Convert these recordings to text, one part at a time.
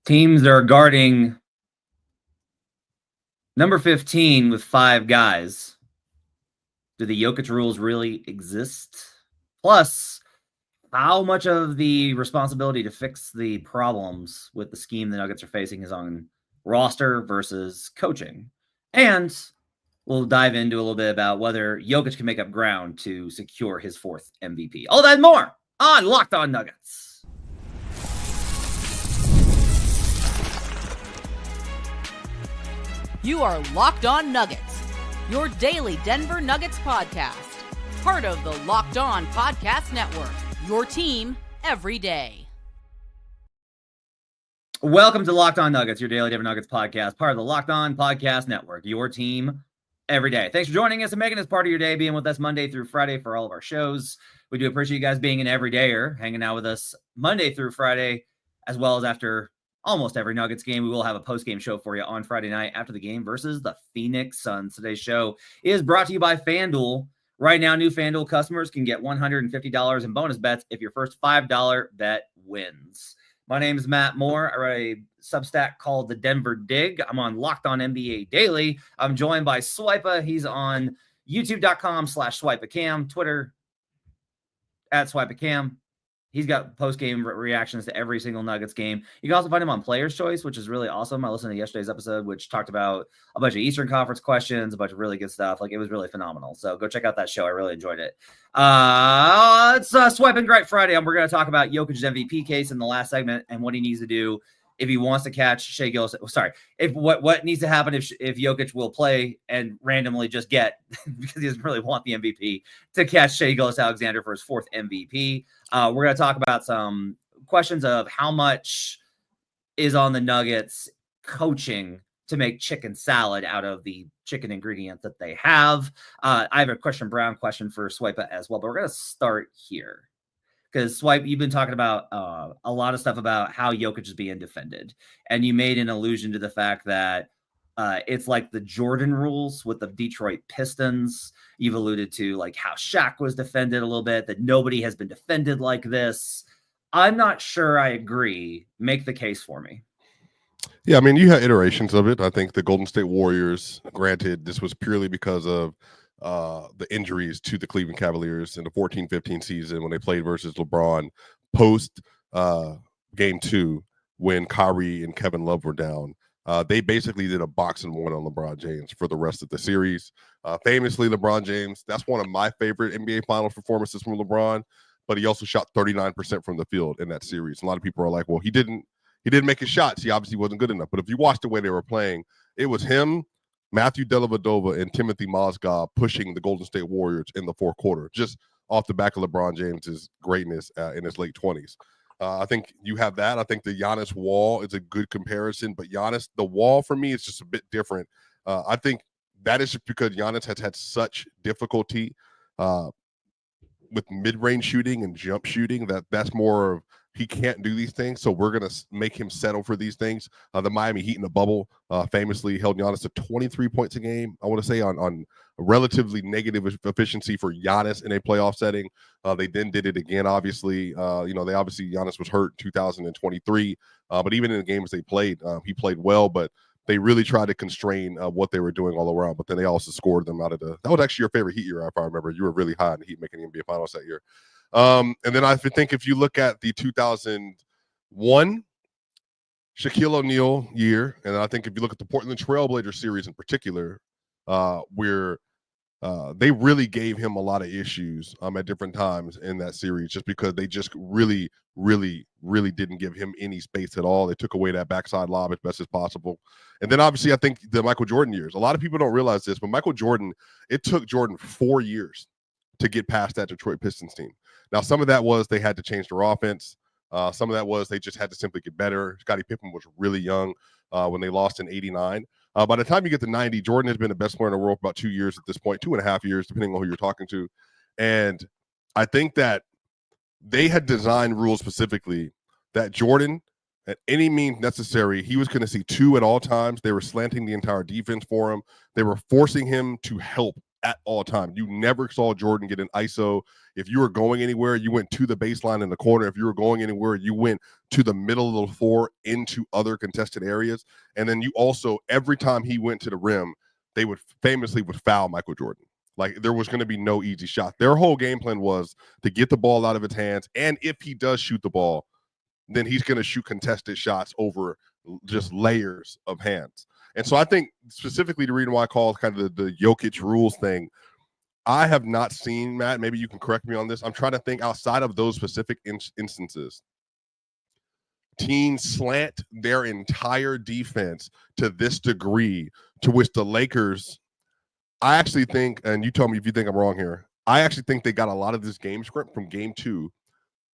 Teams are guarding number 15 with 5 guys. Do the Jokic rules really exist? Plus, how much of the responsibility to fix the problems with the scheme the Nuggets are facing is on roster versus coaching? And we'll dive into a little bit about whether Jokic can make up ground to secure his 4th MVP. All that and more on Locked On Nuggets. You are Locked On Nuggets, your daily Denver Nuggets podcast. Part of the Locked On Podcast Network, your team every day. Welcome to Locked On Nuggets, your daily Denver Nuggets podcast, part of the Locked On Podcast Network, your team every day. Thanks for joining us and making this part of your day, being with us Monday through Friday for all of our shows. We do appreciate you guys being an everydayer, hanging out with us Monday through Friday, as well as after almost every Nuggets game. We will have a post-game show for you on Friday night after the game versus the Phoenix Suns. Today's show is brought to you by FanDuel. Right now, new FanDuel customers can get $150 in bonus bets if your first $5 bet wins. My name is Matt Moore. I write a Substack called The Denver Dig. I'm on Locked On NBA Daily. I'm joined by Swipa. He's on youtube.com/SwipaCam, Twitter @SwipaCam. He's got post-game reactions to every single Nuggets game. You can also find him on Player's Choice, which is really awesome. I listened to yesterday's episode, which talked about a bunch of Eastern Conference questions, a bunch of really good stuff. Like, it was really phenomenal. So go check out that show. I really enjoyed it. It's Swiping Great Friday, and we're going to talk about Jokic's MVP case in the last segment and what he needs to do if he wants to catch Shai Gilgeous-Alexander. If what needs to happen if Jokic will play and randomly just get, because he doesn't really want the MVP, to catch Shai Gilgeous-Alexander for his 4th MVP. We're going to talk about some questions of how much is on the Nuggets coaching to make chicken salad out of the chicken ingredient that they have. I have a Brown question for Swipa as well, but we're going to start here. Because, Swipe, you've been talking about a lot of stuff about how Jokic is being defended. And you made an allusion to the fact that it's like the Jordan rules with the Detroit Pistons. You've alluded to like how Shaq was defended a little bit, that nobody has been defended like this. I'm not sure I agree. Make the case for me. Yeah, I mean, you had iterations of it. I think the Golden State Warriors, granted, this was purely because of the injuries to the Cleveland Cavaliers in the 14-15 season when they played versus LeBron post game 2 when Kyrie and Kevin Love were down. They basically did a box and one on LeBron James for the rest of the series. Famously, LeBron James, that's one of my favorite NBA Finals performances from LeBron, but he also shot 39% from the field in that series. A lot of people are like, well, he didn't make his shots. He obviously wasn't good enough. But if you watch the way they were playing, it was him, Matthew Dellavedova, and Timothy Mozgov pushing the Golden State Warriors in the 4th quarter, just off the back of LeBron James's greatness in his late 20s. I think you have that. I think the Giannis wall is a good comparison, but Giannis, the wall for me is just a bit different. I think that is just because Giannis has had such difficulty with mid-range shooting and jump shooting that's more of, he can't do these things, so we're going to make him settle for these things. The Miami Heat in the bubble famously held Giannis to 23 points a game, I want to say, on relatively negative efficiency for Giannis in a playoff setting. They then did it again, obviously. Giannis was hurt in 2023, but even in the games they played, he played well, but they really tried to constrain what they were doing all around, but then they also scored them out of that was actually your favorite Heat year, if I remember. You were really high in the Heat making the NBA Finals that year. And then I think if you look at the 2001 Shaquille O'Neal year, and I think if you look at the Portland Trailblazers series in particular, where they really gave him a lot of issues at different times in that series, just because they just really didn't give him any space at all. They took away that backside lob as best as possible. And then obviously I think the Michael Jordan years, a lot of people don't realize this, but Michael Jordan, it took Jordan 4 years to get past that Detroit Pistons team. Now, some of that was they had to change their offense. Some of that was they just had to simply get better. Scottie Pippen was really young when they lost in 89. By the time you get to 90, Jordan has been the best player in the world for about 2 years at this point, 2.5 years, depending on who you're talking to. And I think that they had designed rules specifically that Jordan, at any means necessary, he was going to see 2 at all times. They were slanting the entire defense for him. They were forcing him to help at all times. You never saw Jordan get an ISO. If you were going anywhere, you went to the baseline in the corner. If you were going anywhere, you went to the middle of the floor into other contested areas. And then you also, every time he went to the rim, they would foul Michael Jordan. Like, there was going to be no easy shot. Their whole game plan was to get the ball out of his hands. And if he does shoot the ball, then he's going to shoot contested shots over just layers of hands. And so I think specifically the reason why I call kind of the Jokic rules thing, I have not seen, Matt, maybe you can correct me on this. I'm trying to think outside of those specific instances. Teams slant their entire defense to this degree, to which the Lakers, I actually think, and you tell me if you think I'm wrong here, I actually think they got a lot of this game script from game 2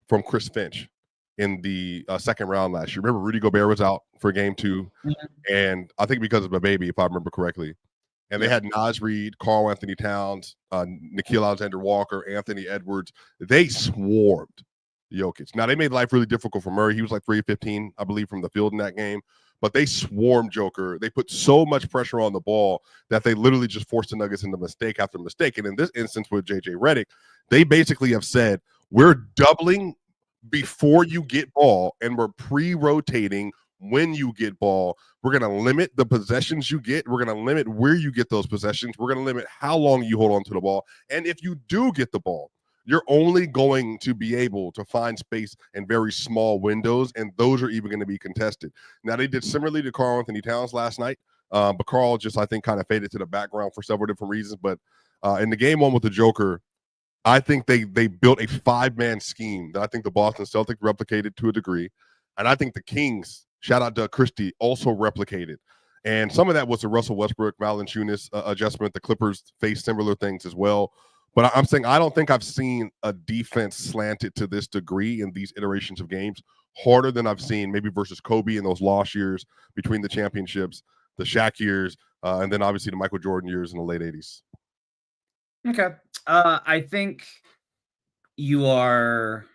from Chris Finch in the second round last year. Remember, Rudy Gobert was out for game 2, and I think because of a baby, if I remember correctly. And they had Naz Reid, Karl Anthony Towns, Nickeil Alexander-Walker, Anthony Edwards. They swarmed Jokic. Now, they made life really difficult for Murray. He was like 3-15, I believe, from the field in that game. But they swarmed Joker. They put so much pressure on the ball that they literally just forced the Nuggets into mistake after mistake. And in this instance with J.J. Redick, they basically have said, we're doubling before you get ball, and we're pre-rotating when you get ball. We're going to limit the possessions you get. We're going to limit where you get those possessions. We're going to limit how long you hold on to the ball. And if you do get the ball, you're only going to be able to find space in very small windows, and those are even going to be contested. Now, they did similarly to Karl Anthony Towns last night, but Karl just, I think, kind of faded to the background for several different reasons. But in the game 1 with the Joker, I think they built a 5-man scheme that I think the Boston Celtics replicated to a degree. And I think the Kings, shout out Doug Christie, also replicated. And some of that was the Russell Westbrook, Valanciunas adjustment. The Clippers faced similar things as well. But I'm saying I don't think I've seen a defense slanted to this degree in these iterations of games, harder than I've seen maybe versus Kobe in those lost years between the championships, the Shaq years, and then obviously the Michael Jordan years in the late 80s. Okay. I think you are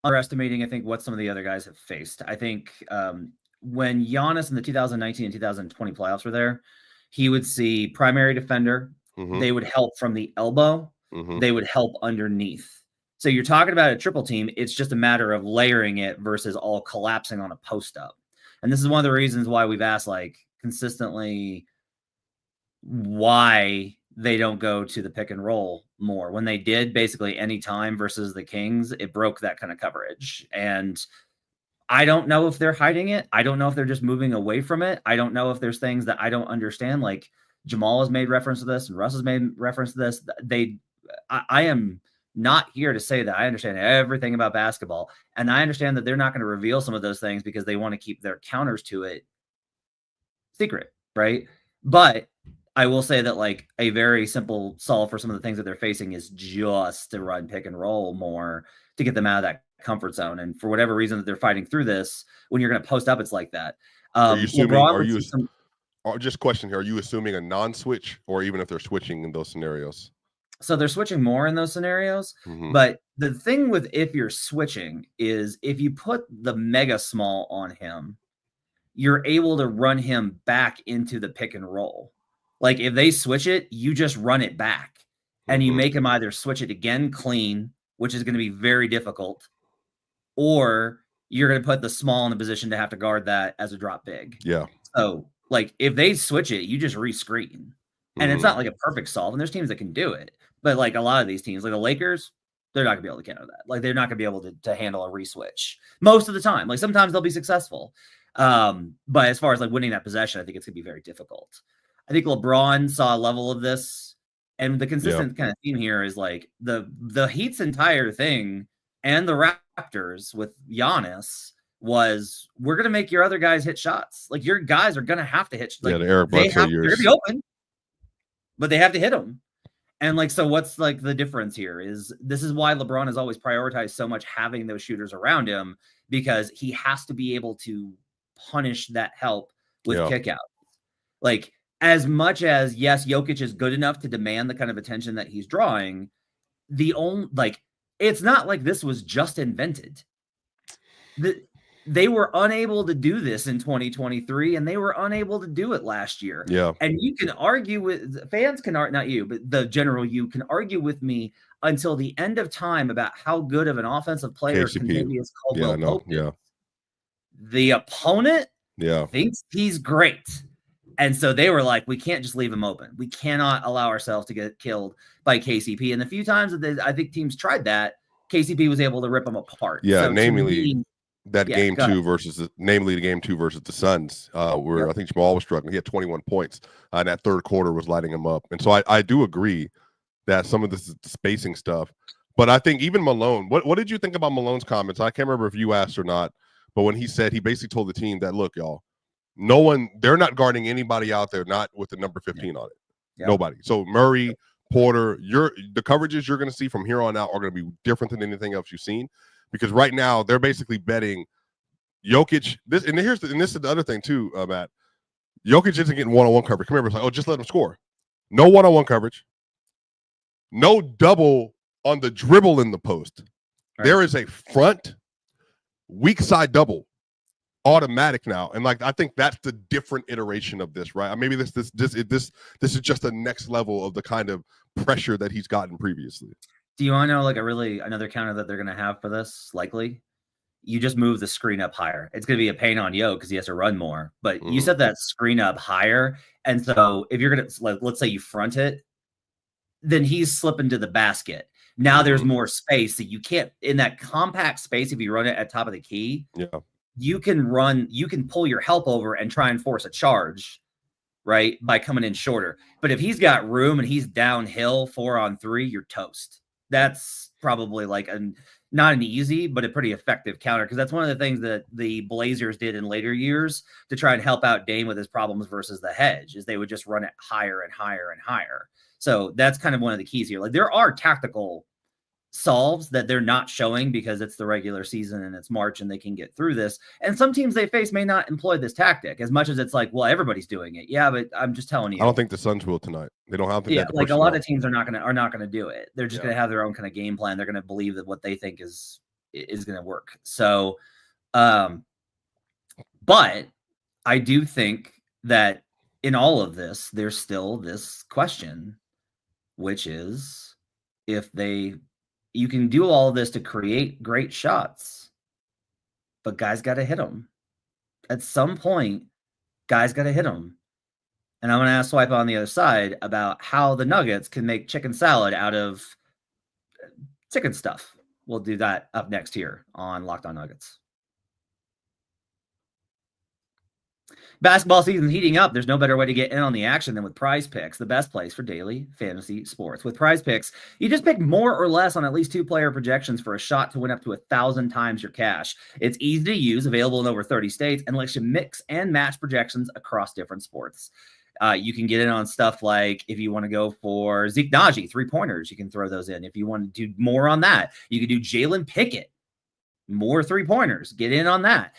underestimating, I think, what some of the other guys have faced. I think when Giannis in the 2019 and 2020 playoffs were there, he would see primary defender. Mm-hmm. They would help from the elbow. Mm-hmm. They would help underneath. So you're talking about a triple team. It's just a matter of layering it versus all collapsing on a post up. And this is one of the reasons why we've asked, like, consistently why they don't go to the pick and roll more. When they did, basically any time versus the Kings, it broke that kind of coverage. And I don't know if they're hiding it. I don't know if they're just moving away from it. I don't know if there's things that I don't understand. Like, Jamal has made reference to this and Russ has made reference to this. I am not here to say that I understand everything about basketball. And I understand that they're not going to reveal some of those things because they want to keep their counters to it secret, right? But I will say that, like, a very simple solve for some of the things that they're facing is just to run pick and roll more to get them out of that comfort zone. And for whatever reason that they're fighting through this, when you're going to post up, it's like that. Just question here. Are you assuming a non-switch, or even if they're switching in those scenarios? So they're switching more in those scenarios. Mm-hmm. But the thing with if you're switching is if you put the mega small on him, you're able to run him back into the pick and roll. Like, if they switch it, you just run it back. And you make him either switch it again clean, which is going to be very difficult, or you're going to put the small in the position to have to guard that as a drop big. Yeah. So, like, if they switch it, you just rescreen. And it's not like a perfect solve. And there's teams that can do it. But, like, a lot of these teams, like the Lakers, they're not going to be able to counter that. Like, they're not going to be able to handle a reswitch most of the time. Like, sometimes they'll be successful. But as far as, like, winning that possession, I think it's going to be very difficult. I think LeBron saw a level of this. And the consistent kind of theme here is, like, the Heat's entire thing and the Raptors with Giannis was, we're going to make your other guys hit shots. Like, your guys are going to have to hit. Like, the Eric Bledsoe years. They're going to be open, but they have to hit them. And, like, so what's, like, the difference here is this is why LeBron has always prioritized so much having those shooters around him, because he has to be able to punish that help with kickouts. Like, as much as, yes, Jokic is good enough to demand the kind of attention that he's drawing, it's not like this was just invented. They were unable to do this in 2023, and they were unable to do it last year. Yeah. And you can argue with fans can argue, not you, but the general you can argue with me until the end of time about how good of an offensive player KCP. Kentavious Caldwell Pope is. Yeah. The opponent Yeah. thinks he's great. And so they were like, we can't just leave him open. We cannot allow ourselves to get killed by KCP. And the few times that I think teams tried that, KCP was able to rip them apart. Yeah, so namely the game two versus the Suns, where I think Jamal was struggling. He had 21 points, and that third quarter was lighting him up. And so I do agree that some of this is spacing stuff. But I think even Malone, what did you think about Malone's comments? I can't remember if you asked or not, but when he said, he basically told the team that, look, y'all, they're not guarding anybody out there not with the number 15 on it. Nobody. So Murray, Porter, the coverages you're going to see from here on out are going to be different than anything else you've seen, because right now they're basically betting Jokic. This is the other thing too, Matt. Jokic isn't getting one-on-one coverage. Remember, it's like, just let him score. No one-on-one coverage. No double on the dribble in the post. Right. There is a front weak side double automatic now, and like I think that's the different iteration of this, right? Maybe this is just the next level of the kind of pressure that he's gotten previously. Do you want to know like another counter that they're going to have for this? Likely, you just move the screen up higher. It's going to be a pain on Yo because he has to run more, but you set that screen up higher, and so if you're going to let's say you front it, then he's slipping to the basket. Now there's more space, so you can't in that compact space. If you run it at top of the key, you can pull your help over and try and force a charge, right, by coming in shorter. But if he's got room and he's downhill 4-on-3, you're toast. That's probably like not an easy, but a pretty effective counter, because that's one of the things that the Blazers did in later years to try and help out Dame with his problems versus the hedge, is they would just run it higher and higher and higher. So that's kind of one of the keys here. Like there are tactical solves that they're not showing because it's the regular season and it's March and they can get through this. And some teams they face may not employ this tactic as much as it's like, well, everybody's doing it. Yeah, but I'm just telling you. I don't think the Suns will tonight. They don't have to. Yeah, like a lot of teams are not gonna do it. They're just gonna have their own kind of game plan. They're gonna believe that what they think is gonna work. So, but I do think that in all of this, there's still this question, which is you can do all of this to create great shots, but guys got to hit them. At some point, guys got to hit them. And I'm going to ask Swipe on the other side about how the Nuggets can make chicken salad out of chicken stuff. We'll do that up next here on Locked On Nuggets. Basketball season heating up. There's no better way to get in on the action than with PrizePicks, the best place for daily fantasy sports. With PrizePicks, you just pick more or less on at least 2-player projections for a shot to win up to 1,000 times your cash. It's easy to use, available in over 30 states, and lets you mix and match projections across different sports. You can get in on stuff like if you want to go for Zeke Naji, 3-pointers, you can throw those in. If you want to do more on that, you can do Jalen Pickett, more 3-pointers, get in on that.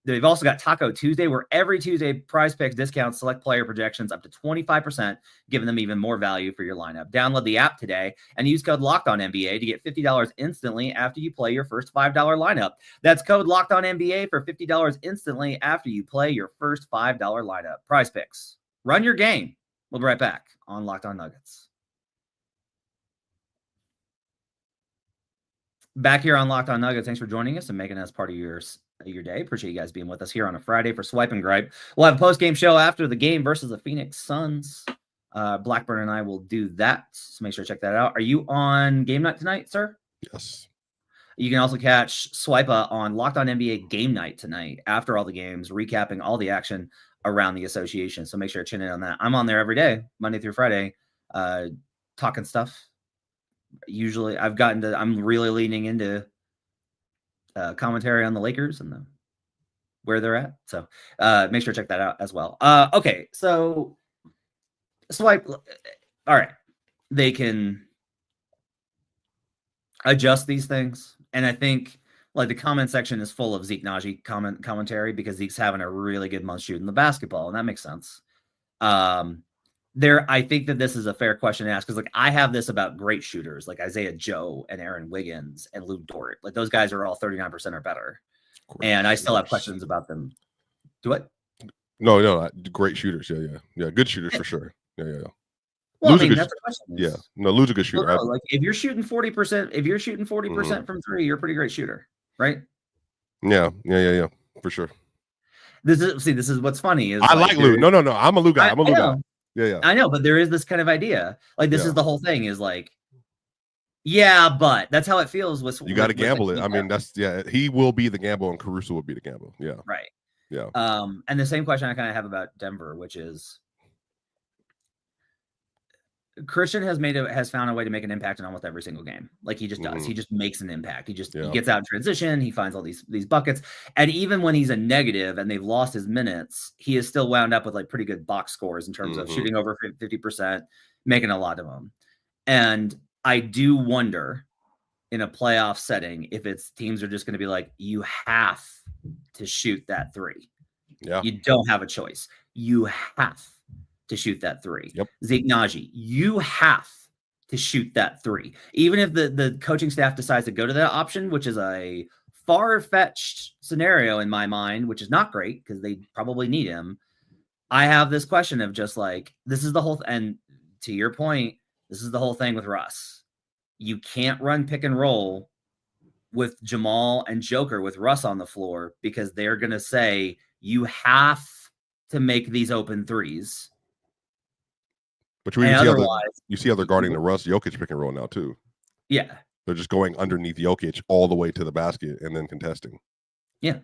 They've also got Taco Tuesday, where every Tuesday PrizePicks discounts select player projections up to 25%, giving them even more value for your lineup. Download the app today and use code LOCKEDONNBA to get $50 instantly after you play your first $5 lineup. That's code LOCKEDONNBA for $50 instantly after you play your first $5 lineup. PrizePicks. Run your game. We'll be right back on Locked On Nuggets. Back here on Locked On Nuggets. Thanks for joining us and making us part of your day. Appreciate you guys being with us here on a Friday for Swipe and Gripe. We'll have a post-game show after the game versus the Phoenix Suns. Blackburn and I will do that, so make sure to check that out. Are you on game night tonight, sir? Yes. You can also catch Swipa on Locked On NBA Game Night tonight after all the games, recapping all the action around the association. So make sure to tune in on that. I'm on there every day, Monday through Friday, talking stuff. Usually I'm really leaning into commentary on the Lakers and where they're at. So make sure to check that out as well. Okay, so Swipe. All right, they can adjust these things, and I think like the comment section is full of Zeke Naji commentary because Zeke's having a really good month shooting the basketball, and that makes sense. I think that this is a fair question to ask because, like, I have this about great shooters like Isaiah Joe and Aaron Wiggins and Lou Dort. Like, those guys are all 39% or better. And I still have questions about them. Do what? No, great shooters. Yeah. Good shooters for sure. Yeah. Well, I mean, that's the question. Yeah, no, Lou's a good shooter. Well, no, like if you're shooting 40%, from three, you're a pretty great shooter, right? Yeah, for sure. This is what's funny is I like Lou. No, I'm a Lou guy. I'm a Lou guy. Yeah. I know, but there is this kind of idea. Like this is the whole thing is like, yeah, but that's how it feels with you got to gamble it. I mean, he will be the gamble and Caruso will be the gamble. Yeah. Right. Yeah. And the same question I kind of have about Denver, which is Christian has found a way to make an impact in almost every single game. Like he just does. He just makes an impact. He gets out in transition. He finds all these buckets. And even when he's a negative and they've lost his minutes, he is still wound up with like pretty good box scores in terms of shooting over 50%, making a lot of them. And I do wonder in a playoff setting if it's teams are just going to be like, you have to shoot that three. Yeah. You don't have a choice. You have to shoot that three. Yep. Zeke Naji, you have to shoot that three. Even if the coaching staff decides to go to that option, which is a far-fetched scenario in my mind, which is not great because they probably need him. I have this question of just like, this is the whole, and to your point, this is the whole thing with Russ. You can't run pick and roll with Jamal and Joker with Russ on the floor because they're going to say, you have to make these open threes. But you see how they're guarding the Russ Jokic pick and roll now too. Yeah. They're just going underneath Jokic all the way to the basket and then contesting. Yeah.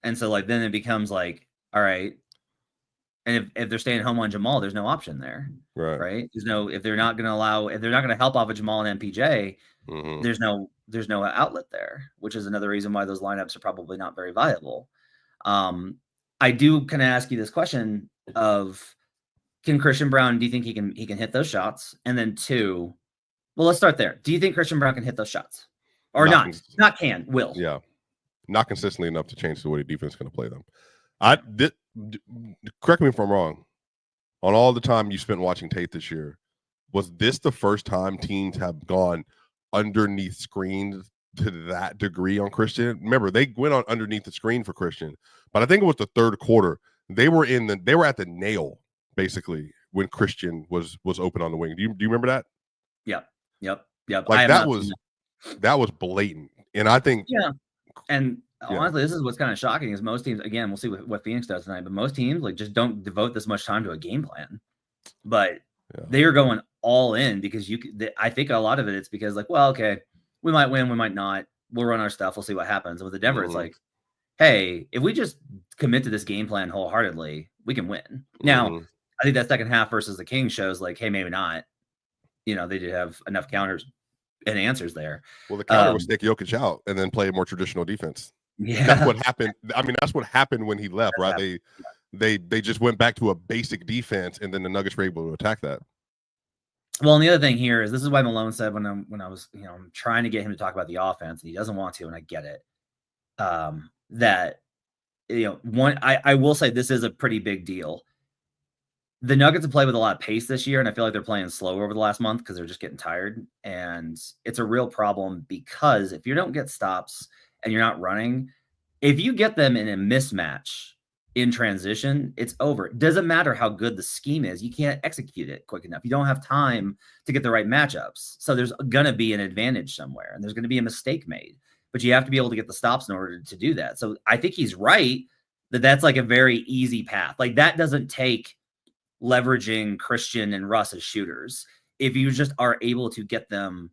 And so like then it becomes like, all right. And if they're staying home on Jamal, there's no option there. Right. There's no, if they're not going to help off of Jamal and MPJ, there's no outlet there, which is another reason why those lineups are probably not very viable. I do kind of ask you this question of, can Christian Braun, do you think he can hit those shots? And then two, well, let's start there. Do you think Christian Braun can hit those shots? Or will? Yeah. Not consistently enough to change the way the defense is going to play them. Correct me if I'm wrong. On all the time you spent watching tape this year, was this the first time teams have gone underneath screens to that degree on Christian? Remember, they went on underneath the screen for Christian, but I think it was the third quarter. They were at the nail basically when Christian was open on the wing. Do you remember that? Yep. Like that was blatant, and I think honestly, this is what's kind of shocking is most teams, again, we'll see what Phoenix does tonight, but most teams like just don't devote this much time to a game plan. But they are going all in because I think a lot of it's because like, well, okay, we might win, we might not. We'll run our stuff. We'll see what happens. And with the Denver, it's like, hey, if we just commit to this game plan wholeheartedly, we can win. Now, I think that second half versus the Kings shows like, hey, maybe not. They did have enough counters and answers there. Well, the counter was stick Jokic out and then play more traditional defense. Yeah, that's what happened. I mean, that's what happened when he left, right? They just went back to a basic defense, and then the Nuggets were able to attack that. Well, and the other thing here is this is why Malone said when I was I'm trying to get him to talk about the offense, and he doesn't want to, and I get it. That I will say this is a pretty big deal. The Nuggets have played with a lot of pace this year, and I feel like they're playing slower over the last month because they're just getting tired. And it's a real problem because if you don't get stops and you're not running, if you get them in a mismatch in transition, it's over. It doesn't matter how good the scheme is. You can't execute it quick enough. You don't have time to get the right matchups. So there's going to be an advantage somewhere, and there's going to be a mistake made. But you have to be able to get the stops in order to do that. So I think he's right that that's like a very easy path. Like that doesn't take leveraging Christian and Russ as shooters. If you just are able to get them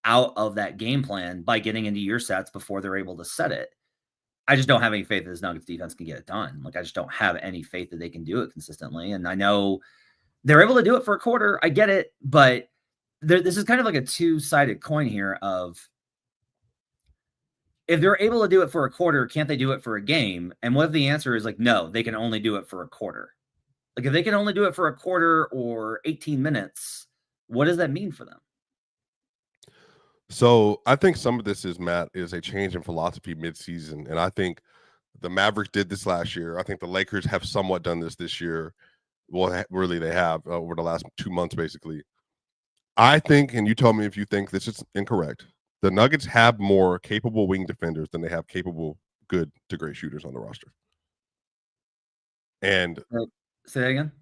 out of that game plan by getting into your sets before they're able to set it, I just don't have any faith that this Nuggets defense can get it done. Like I just don't have any faith that they can do it consistently. And I know they're able to do it for a quarter. I get it, but this is kind of like a two-sided coin here of if they're able to do it for a quarter, can't they do it for a game? And what if the answer is like, no, they can only do it for a quarter? Like if they can only do it for a quarter or 18 minutes, what does that mean for them? So I think some of this is a change in philosophy mid-season. And I think the Mavericks did this last year. I think the Lakers have somewhat done this year. Well, really they have over the last 2 months, basically. I think, and you tell me if you think this is incorrect, the Nuggets have more capable wing defenders than they have capable good to great shooters on the roster. And say that again.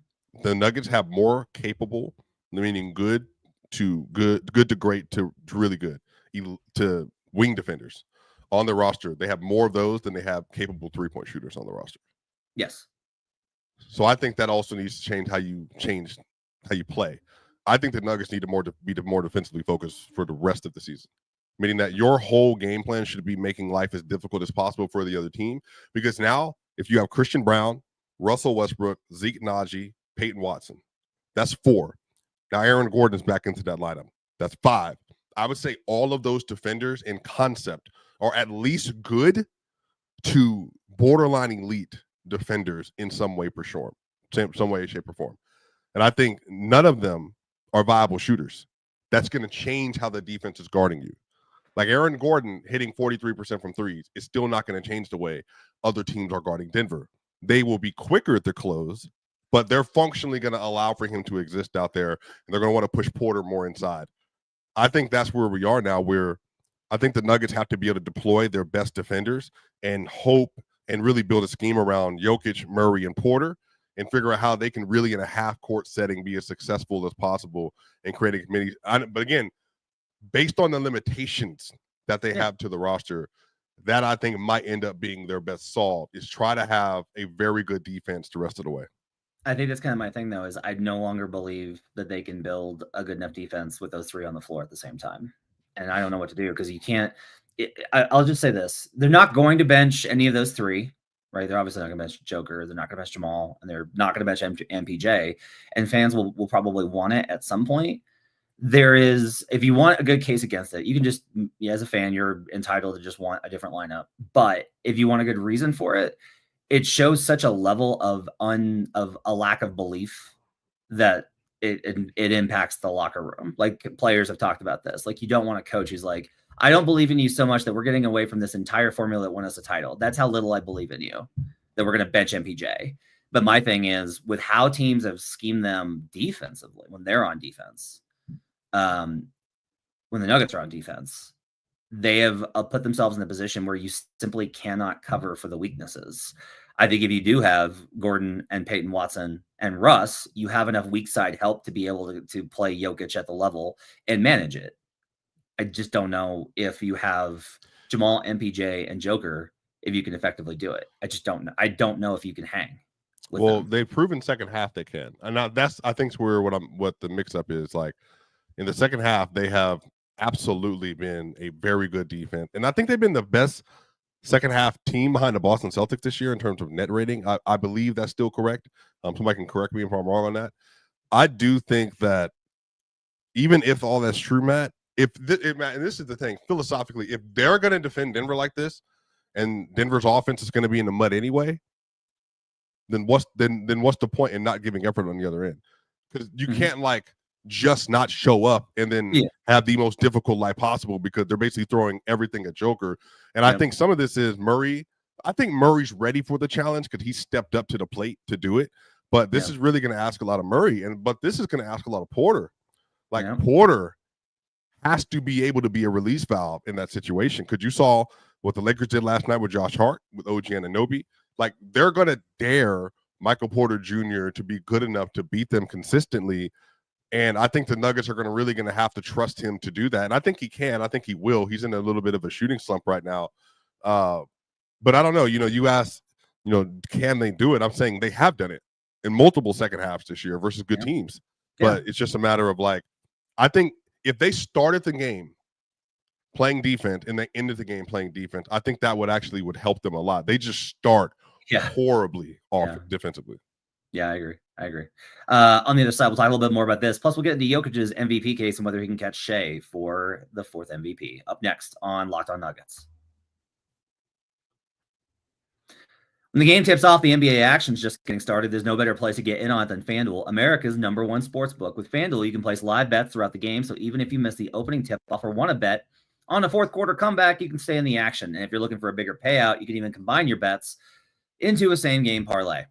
The Nuggets have more capable, meaning good to great to really good to wing defenders on the roster. They have more of those than they have capable 3-point shooters on the roster. Yes. So I think that also needs to change how you play. I think the Nuggets need to be more defensively focused for the rest of the season, meaning that your whole game plan should be making life as difficult as possible for the other team. Because now, if you have Christian Brown, Russell Westbrook, Zeke Naji, Peyton Watson, that's 4. Now Aaron Gordon's back into that lineup. That's 5. I would say all of those defenders in concept are at least good to borderline elite defenders in some way, some way, shape, or form. And I think none of them are viable shooters. That's going to change how the defense is guarding you. Like Aaron Gordon hitting 43% from threes is still not going to change the way other teams are guarding Denver. They will be quicker at the close, but they're functionally going to allow for him to exist out there, and they're going to want to push Porter more inside. I think that's where we are now, where I think the Nuggets have to be able to deploy their best defenders and hope and really build a scheme around Jokic, Murray, and Porter, and figure out how they can really, in a half-court setting, be as successful as possible and create a committee. But again, based on the limitations that they have to the roster, that I think might end up being their best solve is try to have a very good defense the rest of the way. I think that's kind of my thing, though, is I no longer believe that they can build a good enough defense with those 3 on the floor at the same time. And I don't know what to do because you can't. I'll just say this. They're not going to bench any of those 3, right? They're obviously not going to bench Joker. They're not going to bench Jamal. And they're not going to bench MPJ. And fans will probably want it at some point. There is, if you want a good case against it, you can just, as a fan, you're entitled to just want a different lineup. But if you want a good reason for it, it shows such a level of a lack of belief that it impacts the locker room. Like players have talked about this. Like you don't want a coach who's like, I don't believe in you so much that we're getting away from this entire formula that won us a title. That's how little I believe in you, that we're going to bench MPJ. But my thing is with how teams have schemed them defensively when they're on defense, when the Nuggets are on defense, they have put themselves in a position where you simply cannot cover for the weaknesses. I think if you do have Gordon and Peyton Watson and Russ, you have enough weak side help to be able to play Jokic at the level and manage it. I just don't know if you have Jamal, MPJ, and Joker, if you can effectively do it. I just don't know. I don't know if you can hang. Well, they've proven second half they can. And now that's, I think, where what the mix up is. Like in the second half, they have absolutely been a very good defense. And I think they've been the best second half team behind the Boston Celtics this year in terms of net rating. I believe that's still correct. Somebody can correct me if I'm wrong on that. I do think that even if all that's true, Matt, and this is the thing, philosophically, if they're going to defend Denver like this and Denver's offense is going to be in the mud anyway, then what's the point in not giving effort on the other end? Because you can't just not show up and then have the most difficult life possible because they're basically throwing everything at Joker. And I think some of this is Murray. I think Murray's ready for the challenge because he stepped up to the plate to do it. But this is really going to ask a lot of Murray, but this is going to ask a lot of Porter. Porter has to be able to be a release valve in that situation. Because you saw what the Lakers did last night with Josh Hart, with OG Anunoby. They're going to dare Michael Porter Jr. to be good enough to beat them consistently. And I think the Nuggets are really going to have to trust him to do that. And I think he can. I think he will. He's in a little bit of a shooting slump right now. But I don't know. You ask, can they do it? I'm saying they have done it in multiple second halves this year versus good teams. But it's just a matter of I think if they started the game playing defense and they ended the game playing defense, I think that would help them a lot. They just start horribly off defensively. Yeah, I agree. On the other side, we'll talk a little bit more about this. Plus, we'll get into Jokic's MVP case and whether he can catch Shai for the 4th MVP. Up next on Locked On Nuggets. When the game tips off, the NBA action's just getting started. There's no better place to get in on it than FanDuel, America's #1 sports book. With FanDuel, you can place live bets throughout the game, so even if you miss the opening tip-off or want to bet on a fourth quarter comeback, you can stay in the action. And if you're looking for a bigger payout, you can even combine your bets into a same-game parlay.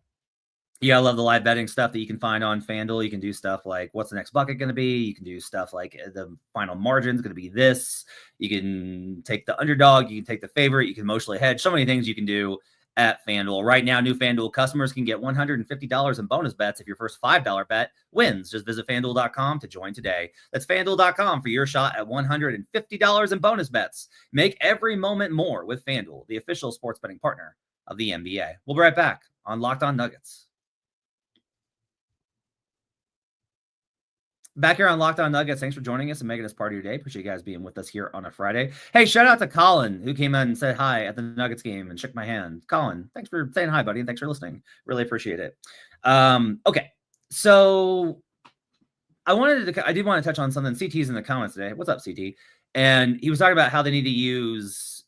Yeah, I love the live betting stuff that you can find on FanDuel. You can do stuff like what's the next bucket going to be? You can do stuff like the final margin is going to be this. You can take the underdog. You can take the favorite. You can emotionally hedge. So many things you can do at FanDuel. Right now, new FanDuel customers can get $150 in bonus bets if your first $5 bet wins. Just visit FanDuel.com to join today. That's FanDuel.com for your shot at $150 in bonus bets. Make every moment more with FanDuel, the official sports betting partner of the NBA. We'll be right back on Locked On Nuggets. Back here on Locked On Nuggets, thanks for joining us and making us part of your day. Appreciate you guys being with us here on a Friday. Hey, shout out to Colin, who came in and said hi at the Nuggets game and shook my hand. Colin, thanks for saying hi, buddy, and thanks for listening. Really appreciate it. Okay, so I did want to touch on something. CT's in the comments today. What's up, CT? And he was talking about how they need to use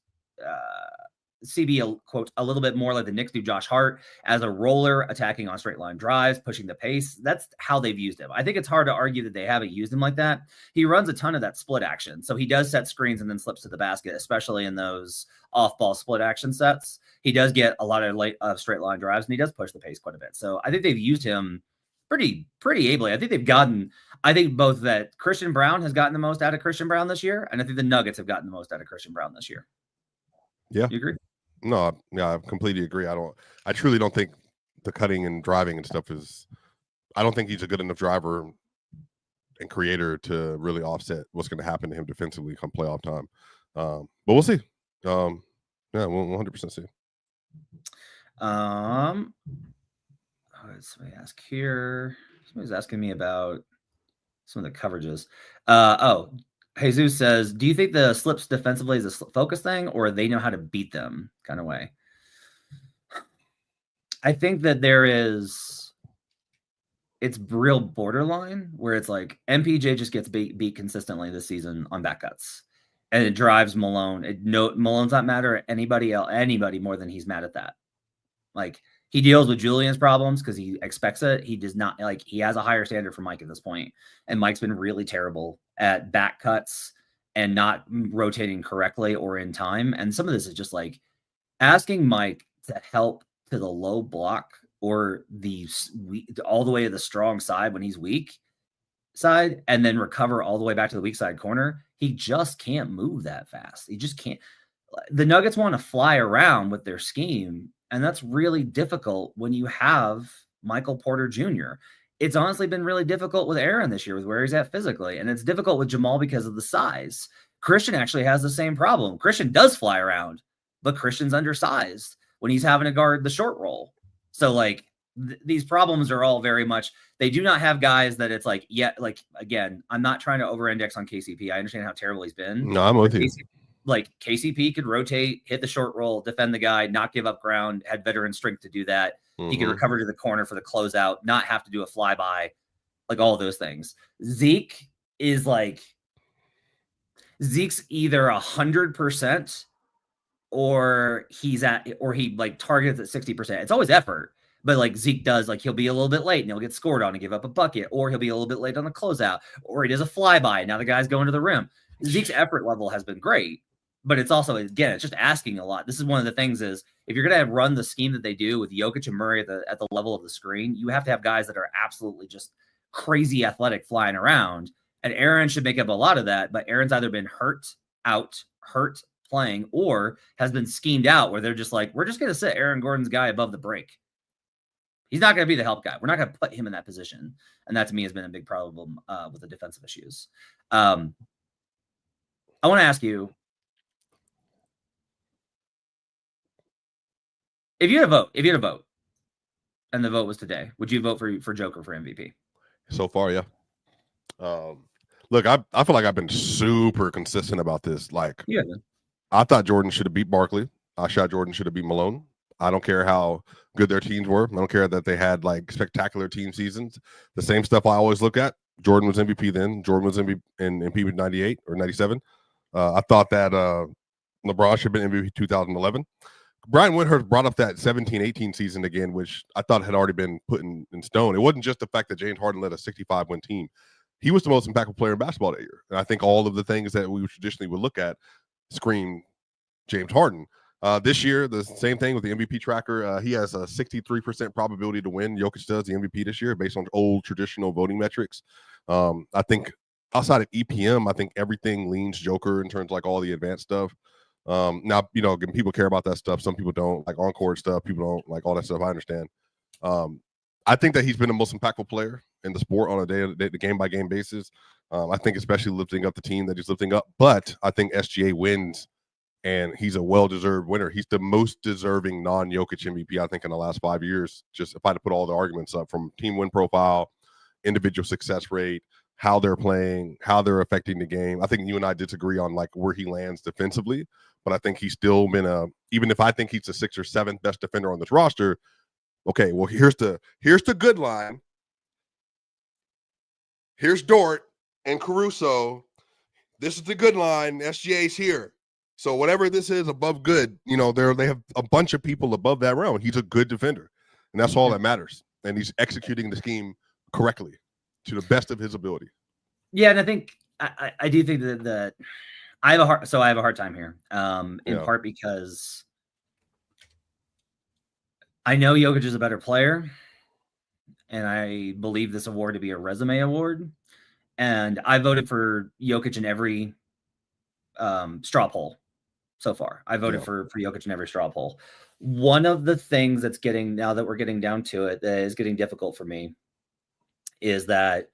CB, quote, a little bit more like the Knicks do Josh Hart as a roller, attacking on straight line drives, pushing the pace. That's how they've used him. I think it's hard to argue that they haven't used him like that. He runs a ton of that split action. So he does set screens and then slips to the basket, especially in those off-ball split action sets. He does get a lot of straight line drives, and he does push the pace quite a bit. So I think they've used him pretty ably. I think both that Christian Braun has gotten the most out of Christian Braun this year, and I think the Nuggets have gotten the most out of Christian Braun this year. Yeah. You agree? No, yeah, I completely agree. I truly don't think the cutting and driving and stuff I don't think he's a good enough driver and creator to really offset what's going to happen to him defensively come playoff time. But we'll see. Yeah, we'll 100% see. Somebody ask here. Somebody's asking me about some of the coverages. Jesus says, do you think the slips defensively is a focus thing, or they know how to beat them kind of way? I think that it's real borderline where it's like MPJ just gets beat consistently this season on back cuts, and it drives Malone. Malone's not mad at anybody more than he's mad at that. Like, he deals with Julian's problems because he expects it. He does not, like, he has a higher standard for Mike at this point. And Mike's been really terrible at back cuts and not rotating correctly or in time. And some of this is just like asking Mike to help to the low block or all the way to the strong side when he's weak side, and then recover all the way back to the weak side corner. He just can't move that fast. He just can't. The Nuggets want to fly around with their scheme, and that's really difficult when you have Michael Porter Jr. It's honestly been really difficult with Aaron this year with where he's at physically, and it's difficult with Jamal because of the size. Christian actually has the same problem. Christian does fly around, but Christian's undersized when he's having to guard the short roll. So, like, these problems are all very much, they do not have guys that it's like, like, again, I'm not trying to over-index on KCP. I understand how terrible he's been. No, I'm with you. Like, KCP could rotate, hit the short roll, defend the guy, not give up ground, had veteran strength to do that. Mm-hmm. He could recover to the corner for the closeout, not have to do a flyby, like all those things. Zeke's either 100% or he like targets at 60%. It's always effort, but like Zeke does, like, he'll be a little bit late and he'll get scored on and give up a bucket, or he'll be a little bit late on the closeout, or he does a flyby and now the guy's going to the rim. Zeke's effort level has been great, but it's also, again, it's just asking a lot. This is one of the things is, if you're going to run the scheme that they do with Jokic and Murray at the level of the screen, you have to have guys that are absolutely just crazy athletic flying around. And Aaron should make up a lot of that, but Aaron's either been hurt playing, or has been schemed out where they're just like, we're just going to sit Aaron Gordon's guy above the break. He's not going to be the help guy. We're not going to put him in that position. And that to me has been a big problem with the defensive issues. I want to ask you, if you had a vote, and the vote was today, would you vote for Joker for MVP? So far, yeah. Look, I feel like I've been super consistent about this. Like, yeah. I thought Jordan should have beat Barkley. I shot Jordan should have beat Malone. I don't care how good their teams were. I don't care that they had like spectacular team seasons. The same stuff I always look at. Jordan was MVP then. Jordan was MVP in 98 or 97. I thought that LeBron should have been MVP 2011. Brian Windhurst brought up that 17-18 season again, which I thought had already been put in stone. It wasn't just the fact that James Harden led a 65-win team. He was the most impactful player in basketball that year. And I think all of the things that we traditionally would look at scream James Harden. This year, the same thing with the MVP tracker. He has a 63% probability to win. Jokic does the MVP this year based on old traditional voting metrics. I think outside of EPM, I think everything leans Joker in terms of like all the advanced stuff. Now, people care about that stuff. Some people don't, like on-court stuff. People don't like all that stuff. I understand. I think that he's been the most impactful player in the sport on a game-by-game basis. I think especially lifting up the team that he's lifting up. But I think SGA wins, and he's a well-deserved winner. He's the most deserving non-Jokic MVP, I think, in the last 5 years. Just if I had to put all the arguments up from team win profile, individual success rate, how they're playing, how they're affecting the game. I think you and I disagree on like where he lands defensively, but I think he's still been even if I think he's the 6th or 7th best defender on this roster. Okay, well, here's the good line. Here's Dort and Caruso. This is the good line. SGA's here. So whatever this is above good, they have a bunch of people above that realm. He's a good defender, and that's all that matters. And he's executing the scheme correctly to the best of his ability. Yeah, and I think I do think that I have a hard time here, in part because I know Jokic is a better player, and I believe this award to be a resume award. And I voted for Jokic in every straw poll so far. I voted for Jokic in every straw poll. One of the things that's now that we're getting down to it, that is getting difficult for me, is that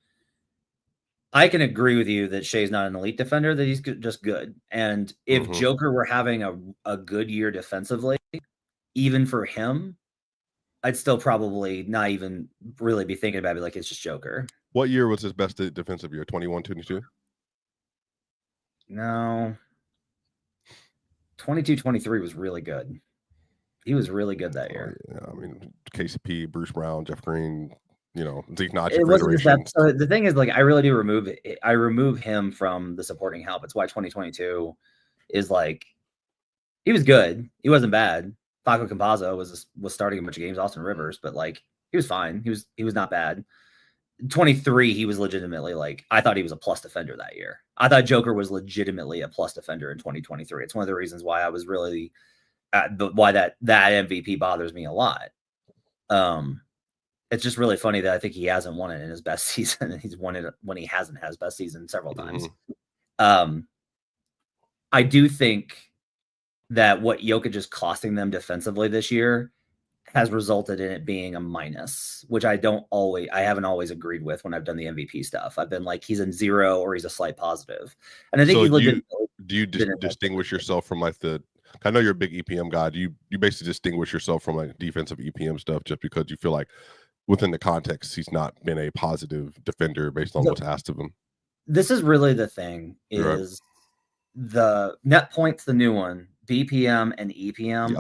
I can agree with you that Shai's not an elite defender, that he's just good. And if Joker were having a good year defensively, even for him, I'd still probably not even really be thinking about it. Like, it's just Joker. What year was his best defensive year? 21, 22? No. 22, 23 was really good. He was really good that year. Yeah, I mean, KCP, Bruce Brown, Jeff Green, Zeke Nachi. It wasn't just that. So the thing is, like, I really do remove it. I remove him from the supporting help. It's why 2022 is like, he was good. He wasn't bad. Facu Campazzo was starting a bunch of games. Austin Rivers, but like, he was fine. He was not bad. 23, he was legitimately like, I thought he was a plus defender that year. I thought Joker was legitimately a plus defender in 2023. It's one of the reasons why I was really why that MVP bothers me a lot. It's just really funny that I think he hasn't won it in his best season, and he's won it when he hasn't had his best season several times. I do think that what Jokic is costing them defensively this year has resulted in it being a minus, which I haven't always agreed with when I've done the MVP stuff. I've been like, he's in 0 or he's a slight positive. And I think do you distinguish yourself from like I know you're a big EPM guy. Do you basically distinguish yourself from like defensive EPM stuff just because you feel like within the context, he's not been a positive defender based on what's asked of him? This is really the thing is the net points, the new one, BPM and EPM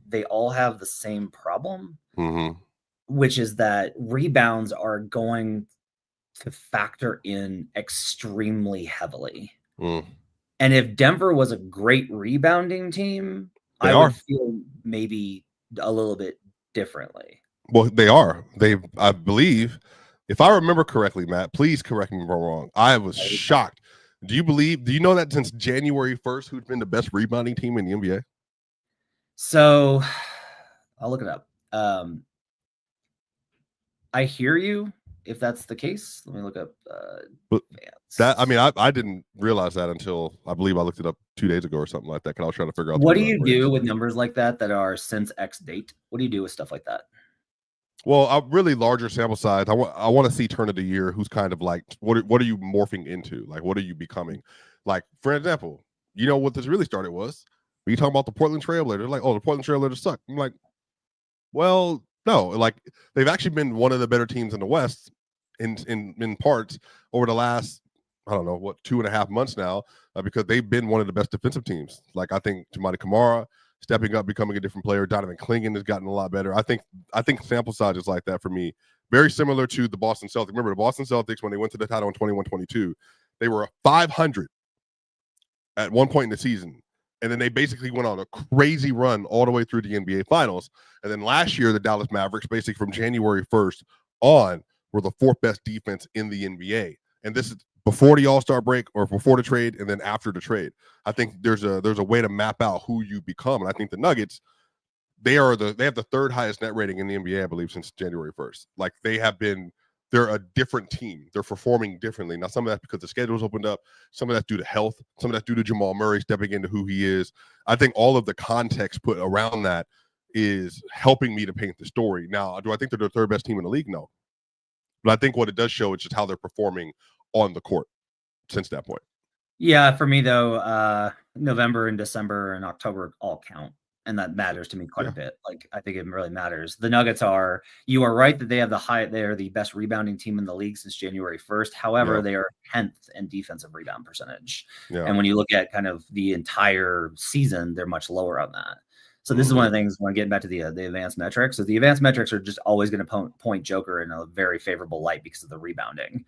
they all have the same problem, which is that rebounds are going to factor in extremely heavily. And if Denver was a great rebounding team, I would feel maybe a little bit differently. Well, they are. I believe, if I remember correctly, Matt, please correct me if I'm wrong. I was shocked. Do you know that since January 1st, who's been the best rebounding team in the NBA? So I'll look it up. I hear you. If that's the case, let me look up. I didn't realize that until I believe I looked it up 2 days ago or something like that. Because I was trying to figure out. What do you do with numbers like that are since X date? What do you do with stuff like that? Well, a really larger sample size. I want to see turn of the year. Who's kind of like what are you morphing into? Like, what are you becoming? Like, for example, what this really started was when you talking about the Portland Trailblazers. Like, oh, the Portland Trailblazers suck. I'm like, well, no. Like, they've actually been one of the better teams in the West in parts over the last, I don't know, 2.5 months now, because they've been one of the best defensive teams. Like, I think Tamati Kamara stepping up, becoming a different player. Donovan Clingan has gotten a lot better. I think sample size is like that for me. Very similar to the Boston Celtics. Remember the Boston Celtics, when they went to the title in 21-22, they were 500 at one point in the season. And then they basically went on a crazy run all the way through the NBA Finals. And then last year, the Dallas Mavericks, basically from January 1st on, were the 4th best defense in the NBA. And this is before the All-Star break or before the trade and then after the trade. I think there's a way to map out who you become. And I think the Nuggets, they have the third highest net rating in the NBA, I believe, since January 1st. Like they're a different team. They're performing differently. Now, some of that's because the schedule's opened up. Some of that's due to health. Some of that's due to Jamal Murray stepping into who he is. I think all of the context put around that is helping me to paint the story. Now, do I think they're the third best team in the league? No. But I think what it does show is just how they're performing on the court since that point. Yeah, for me, though, November and December and October all count. And that matters to me quite a bit. Like, I think it really matters. The Nuggets you are right that they are the best rebounding team in the league since January 1st. However, they are 10th in defensive rebound percentage. Yeah. And when you look at kind of the entire season, they're much lower on that. So this is one of the things when getting back to the advanced metrics. So the advanced metrics are just always going to point Joker in a very favorable light because of the rebounding.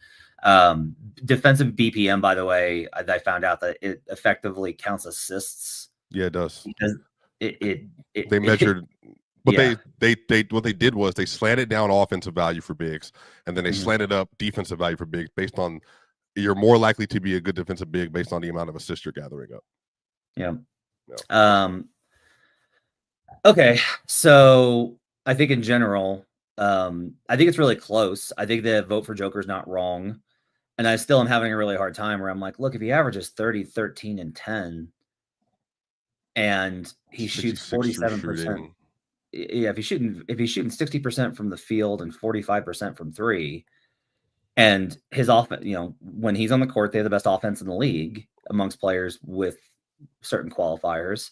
Defensive BPM, by the way, I found out that it effectively counts assists. Yeah, it does. Because they measured, but they what they did was they slanted down offensive value for bigs, and then they slanted up defensive value for bigs based on you're more likely to be a good defensive big based on the amount of assists you're gathering up. Yeah. Okay, so I think in general, I think it's really close. I think the vote for Joker is not wrong. And I still am having a really hard time where I'm like, look, if he averages 30, 13, and 10, and he shoots 47%. Yeah, if he's shooting 60% from the field and 45% from three, and his offense, when he's on the court, they have the best offense in the league amongst players with certain qualifiers.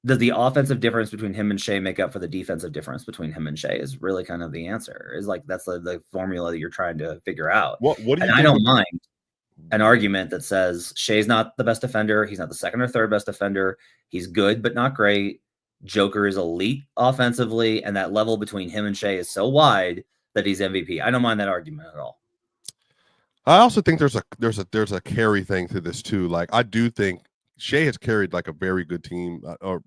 Does the offensive difference between him and Shai make up for the defensive difference between him and Shai is really kind of the answer. Is like that's the formula that you're trying to figure out. What do you and I don't mind an argument that says Shai's not the best defender. He's not the second or third best defender. He's good, but not great. Joker is elite offensively, and that level between him and Shai is so wide that he's MVP. I don't mind that argument at all. I also think there's a carry thing to this too. Like I do think Shai has carried like a very good team, or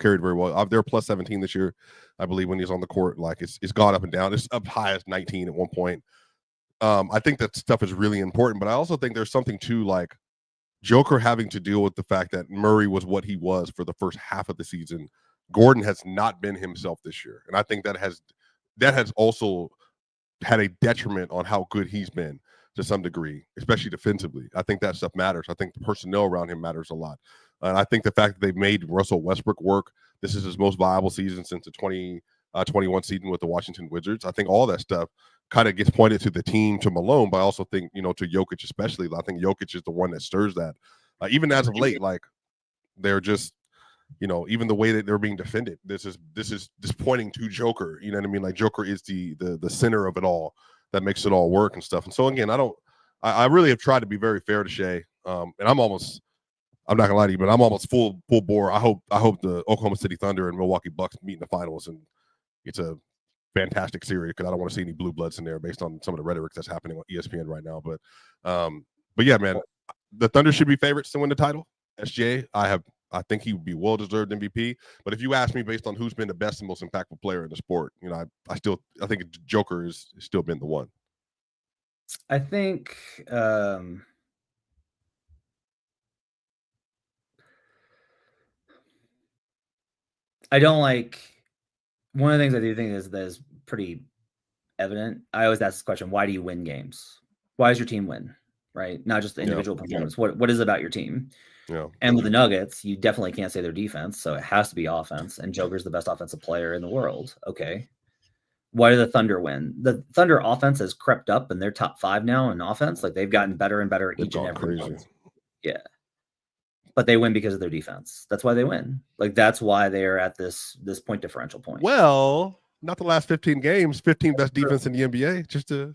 carried very well. They're plus 17 this year, I believe, when he's on the court. Like it's gone up and down. It's up high as 19 at one point. I think that stuff is really important, but I also think there's something to like Joker having to deal with the fact that Murray was what he was for the first half of the season. Gordon has not been himself this year, and I think that has also had a detriment on how good he's been to some degree, especially defensively. I think that stuff matters. I think the personnel around him matters a lot. And I think the fact that they've made Russell Westbrook work, this is his most viable season since the 2021 season with the Washington Wizards. I think all that stuff kind of gets pointed to the team, to Malone, but I also think, to Jokic especially. I think Jokic is the one that stirs that. Even as of late, like they're just, even the way that they're being defended, this is pointing to Joker. You know what I mean? Like Joker is the center of it all that makes it all work and stuff. And so again, I really have tried to be very fair to Shai. And I'm not gonna lie to you, but I'm almost full bore. I hope the Oklahoma City Thunder and Milwaukee Bucks meet in the finals, and it's a fantastic series because I don't want to see any blue bloods in there based on some of the rhetoric that's happening on ESPN right now. But yeah, man, the Thunder should be favorites to win the title. SJ, I think he would be well-deserved MVP. But if you ask me based on who's been the best and most impactful player in the sport, I think Joker has still been the one. I think I don't like one of the things I do think that is pretty evident. I always ask this question: why do you win games? Why does your team win? Right? Not just the individual performance. What is it about your team? Yeah. And with the Nuggets, you definitely can't say their defense, so it has to be offense. And Joker's the best offensive player in the world. Okay. Why do the Thunder win? The Thunder offense has crept up, and they're top 5 now in offense. Like they've gotten better and better each and every month. Yeah. But they win because of their defense. That's why they win. Like that's why they are at this point differential point. Well, not the last 15 games, 15 best defense in the NBA. Just to,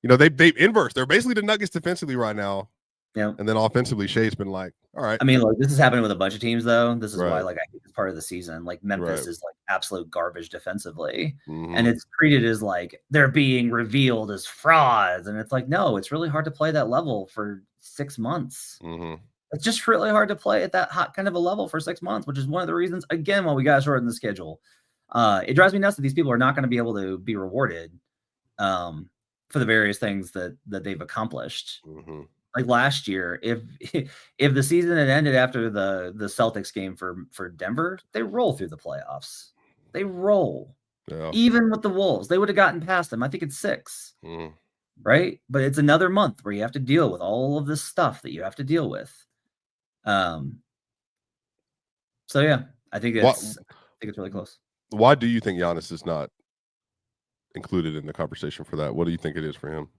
they've inversed. They're basically the Nuggets defensively right now. Yeah. And then offensively, Shai's been like, all right. I mean, like this is happening with a bunch of teams, though. This is why, like, I think it's part of the season. Like Memphis is like absolute garbage defensively, and it's treated as like they're being revealed as frauds. And it's like, no, it's really hard to play that level for 6 months. It's just really hard to play at that hot kind of a level for 6 months, which is one of the reasons, again, why we got short in the schedule. It drives me nuts that these people are not going to be able to be rewarded for the various things that they've accomplished. Mm-hmm. Like last year, if the season had ended after the Celtics game for Denver, they roll through the playoffs. They roll. Yeah. Even with the Wolves, they would have gotten past them. I think it's 6. Mm. Right? But it's another month where you have to deal with all of this stuff that you have to deal with. So yeah, I think it's really close. Why do you think Giannis is not included in the conversation for that? What do you think it is for him?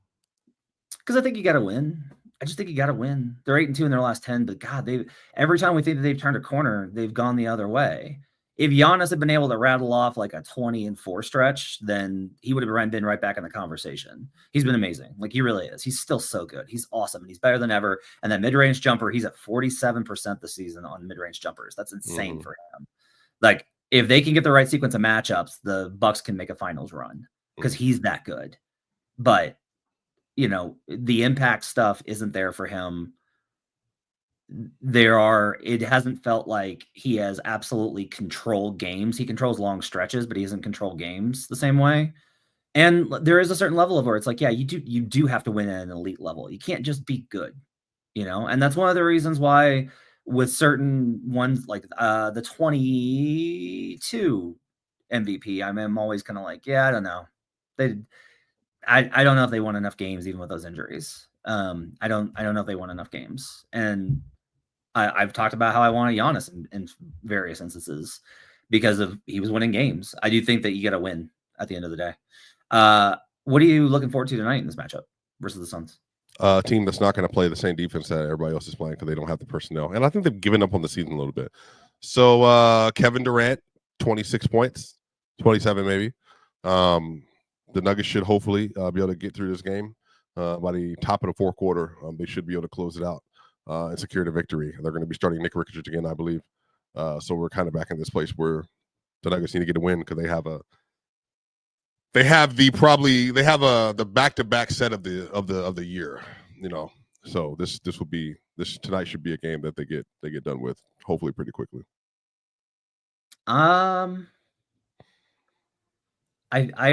Because I think you got to win. I just think you got to win. They're 8-2 in their last 10, but God, every time we think that they've turned a corner, they've gone the other way. If Giannis had been able to rattle off like a 20-4 stretch, then he would have been right back in the conversation. He's been amazing. Like, he really is. He's still so good. He's awesome. And he's better than ever. And that mid-range jumper, he's at 47% this season on mid-range jumpers. That's insane for him. Like, if they can get the right sequence of matchups, the Bucks can make a finals run because he's that good. But, you know, the impact stuff isn't there for him. It hasn't felt like he has absolutely controlled games. He controls long stretches, but he doesn't control games the same way. And there is a certain level of where it's like, yeah, you do have to win at an elite level. You can't just be good, you know? And that's one of the reasons why with certain ones like the 22 MVP, I'm always kind of like, yeah, I don't know. I don't know if they won enough games even with those injuries. I don't know if they won enough games. And I've talked about how I wanted Giannis in various instances because he was winning games. I do think that you got to win at the end of the day. What are you looking forward to tonight in this matchup versus the Suns? A team that's not going to play the same defense that everybody else is playing because they don't have the personnel. And I think they've given up on the season a little bit. So Kevin Durant, 26 points, 27 maybe. The Nuggets should hopefully be able to get through this game by the top of the fourth quarter. They should be able to close it out and secure the victory. They're going to be starting Nick Richards again, I believe. So we're kind of back in this place where the Nuggets need to get a win because they have the back-to-back set of the year, you know. So this tonight should be a game that they get done with hopefully pretty quickly. I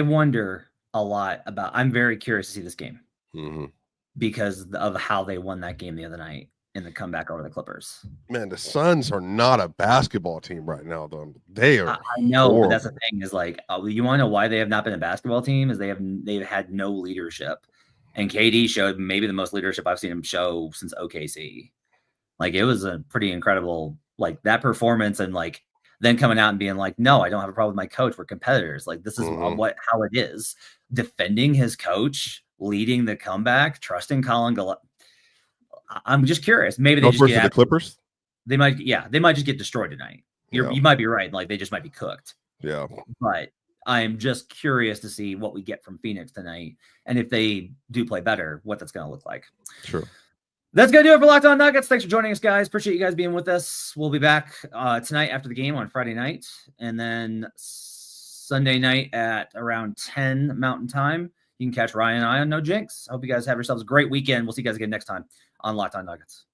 wonder a lot about. I'm very curious to see this game because of how they won that game the other night in the comeback over the Clippers. Man, the Suns are not a basketball team right now, though. They are. I know, but that's the thing is like, you want to know why they have not been a basketball team? Is they've had no leadership, and KD showed maybe the most leadership I've seen him show since OKC. Like, it was a pretty incredible, like, that performance, and like then coming out and being like, no, I don't have a problem with my coach. We're competitors. Like, this is how it is. Defending his coach, leading the comeback, trusting Colin Gillespie. I'm just curious. Maybe they just get the Clippers. They might just get destroyed tonight. You might be right. Like, they just might be cooked. Yeah. But I am just curious to see what we get from Phoenix tonight, and if they do play better, what that's going to look like. Sure. That's going to do it for Locked On Nuggets. Thanks for joining us, guys. Appreciate you guys being with us. We'll be back tonight after the game on Friday night, and then Sunday night at around 10 Mountain Time. You can catch Ryan and I on No Jinx. I hope you guys have yourselves a great weekend. We'll see you guys again next time on Locked On Nuggets.